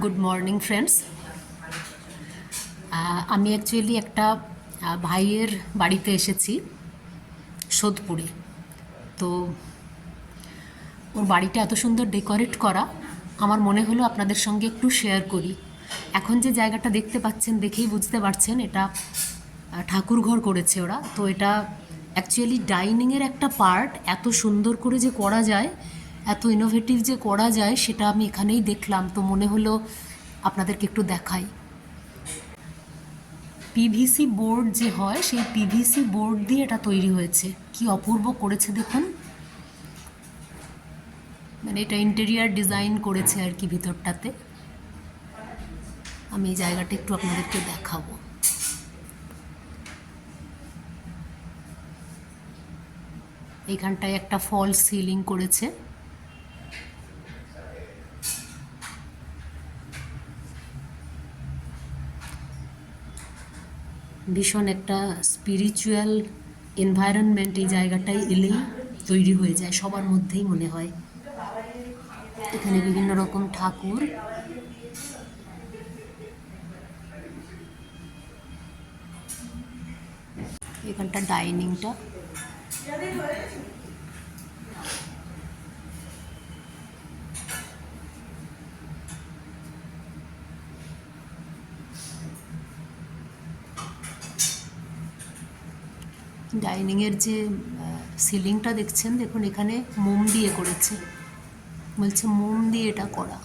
Good morning friends. আমি actually একটা ভাইয়ের বাড়িতে এসেছি সোদপুরে। তো ওর বাড়িটা এত সুন্দর ডেকোরেট করা, আমার মনে হলো আপনাদের সঙ্গে একটু শেয়ার করি। এখন যে জায়গাটা দেখতে পাচ্ছেন, দেখেই বুঝতে পারছেন এটা ঠাকুর ঘর করেছে ওরা। তো এটা অ্যাকচুয়ালি ডাইনিংয়ের একটা পার্ট, এত সুন্দর করে যে করা যায়, এত ইনোভেটিভ যে করা যায়, সেটা আমি এখানেই দেখলাম। তো মনে হলো আপনাদেরকে একটু দেখাই। পিভিসি বোর্ড যে হয়, সেই পিভিসি বোর্ড দিয়ে এটা তৈরি হয়েছে। কি অপূর্ব করেছে দেখুন। মানে এটা ইন্টেরিয়ার ডিজাইন করেছে আর কি ভিতরটাতে। আমি এই জায়গাটা একটু আপনাদেরকে দেখাবো। এইখানটায় একটা ফলস সিলিং করেছে। ভীষণ একটা স্পিরিচুয়াল এনভায়রনমেন্ট এই জায়গাটায় এলেই তৈরি হয়ে যায়, সবার মধ্যেই মনে হয়। এখানে বিভিন্ন রকম ঠাকুর, এখানটা ডাইনিংটা। ডাইনিংয়ের যে সিলিংটা দেখছেন, দেখুন এখানে মোম দিয়ে করেছে, বলছে মোম দিয়ে এটা করা।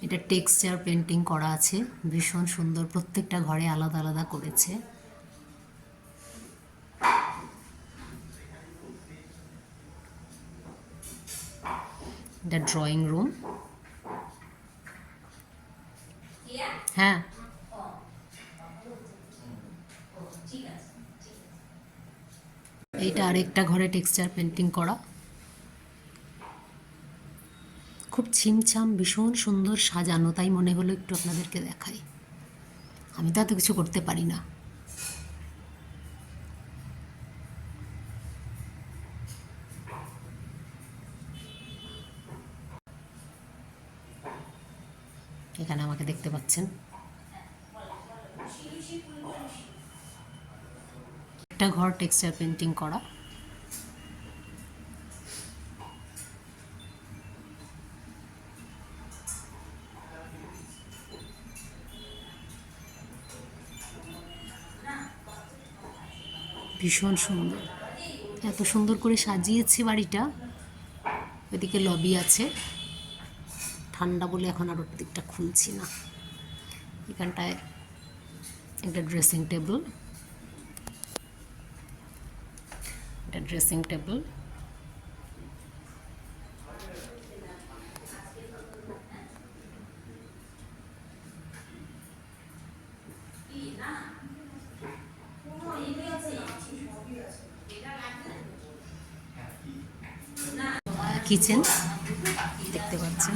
এটা টেক্সচার পেন্টিং করা আছে, ভীষণ সুন্দর। প্রত্যেকটা ঘরে আলাদা আলাদা করেছে। এটা ড্রয়িং রুম। হ্যাঁ, এইটা আরেকটা ঘরে টেক্সচার পেন্টিং করা, খুব ছিমছাম, ভীষণ সুন্দর সাজানো। তাই মনে হলো একটু আপনাদেরকে দেখাই। আমি তো এত কিছু করতে পারি না। এখানে আমাকে দেখতে পাচ্ছেন। একটা ঘর টেক্সচার পেন্টিং করা। ভীষণ সুন্দর, এত সুন্দর করে সাজিয়েছে বাড়িটা। এদিকে লবি আছে, ঠান্ডা বলে এখন আর ওর দিকটা খুলছি না। এখানটায় একটা ড্রেসিং টেবিল, এটা ড্রেসিং টেবিল। কিচেন দেখতে পাচ্ছেন।